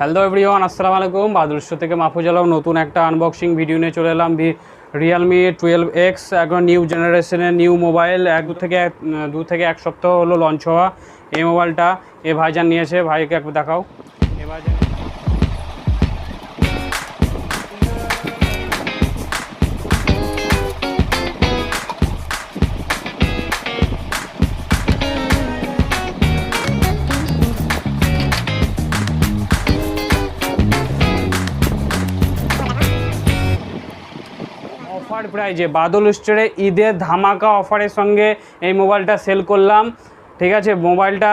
Hello everyone, আসসালামু আলাইকুম। বাদুরশ থেকে মাহফুজ আলম নতুন একটা আনবক্সিং ভিডিও নিয়ে চলে এলাম। রিয়েলমি 12X এখন নিউ জেনারেশনের নিউ মোবাইল। দু থেকে এক সপ্তাহ হলো লঞ্চ হওয়া এই মোবাইলটা ভাইজান নিয়েছে। ভাইকে একবার দেখাও। এ ভাইজান অফার প্রাইজে বাদল স্টোরে ঈদের ধামাকা অফারের সঙ্গে এই মোবাইলটা সেল করলাম। ঠিক আছে, মোবাইলটা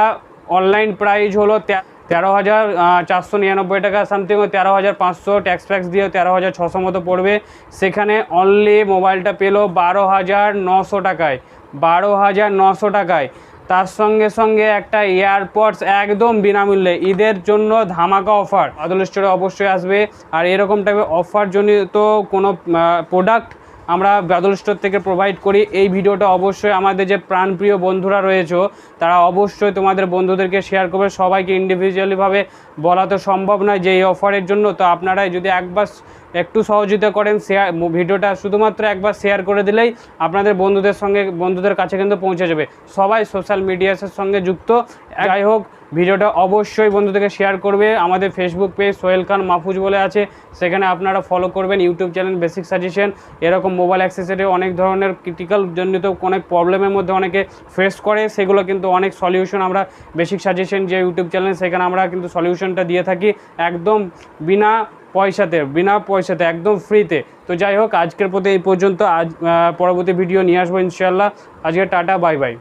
অনলাইন প্রাইস হলো 13,499 টাকা সামথিং, 13,500 ট্যাক্স ফ্যাক্স দিয়ে 13,600 মতো পড়বে। সেখানে অনলি মোবাইলটা পেলো 12,900 টাকায়, 12,900 টাকায়। তার সঙ্গে সঙ্গে একটা এয়ারপডস একদম বিনামূল্যে। ঈদের জন্য ধামাকা অফার বাদল স্টোরে অবশ্যই আসবে। আর এরকম টাইপের অফার জনিত কোনো প্রোডাক্ট আমরা বাদল স্টোর থেকে প্রোভাইড করি। এই ভিডিওটা অবশ্যই আমাদের যে প্রাণপ্রিয় বন্ধুরা রয়েছে তারা অবশ্যই তোমাদের বন্ধুদেরকে শেয়ার করবে। সবাইকে ইন্ডিভিজুয়ালিভাবে বলা তো সম্ভব নয় যে এই অফারের জন্য। তো আপনারাই যদি একবার একটু সহযোগিতা করেন, ভিডিওটা শুধুমাত্র একবার শেয়ার করে দিলেই আপনাদের বন্ধুদের কাছে কিন্তু পৌঁছে যাবে। সবাই সোশ্যাল মিডিয়াসের সঙ্গে যুক্ত। যাই হোক, ভিডিওটা অবশ্যই বন্ধুদেরকে শেয়ার করবে। আমাদের ফেসবুক পেজ সোহেল খান মাহফুজ বলে আছে, সেখানে আপনারা ফলো করবেন। ইউটিউব চ্যানেল বেসিক সাজেশন, এরকম মোবাইল অ্যাক্সেসরি অনেক ধরনের ক্রিটিক্যাল জনিত অনেক প্রবলেমের মধ্যে অনেকে ফেস করে, সেগুলো কিন্তু অনেক সলিউশন আমরা বেসিক সাজেশন যে ইউটিউব চ্যানেল সেখানে আমরা কিন্তু সলিউশনটা দিয়ে থাকি একদম বিনা পয়সাতে একদম ফ্রিতে। তো যাই হোক, আজকের প্রতি এই পর্যন্ত। পরবর্তী ভিডিও নিয়ে আসবো ইনশাআল্লাহ। আজকে টাটা, বাই বাই।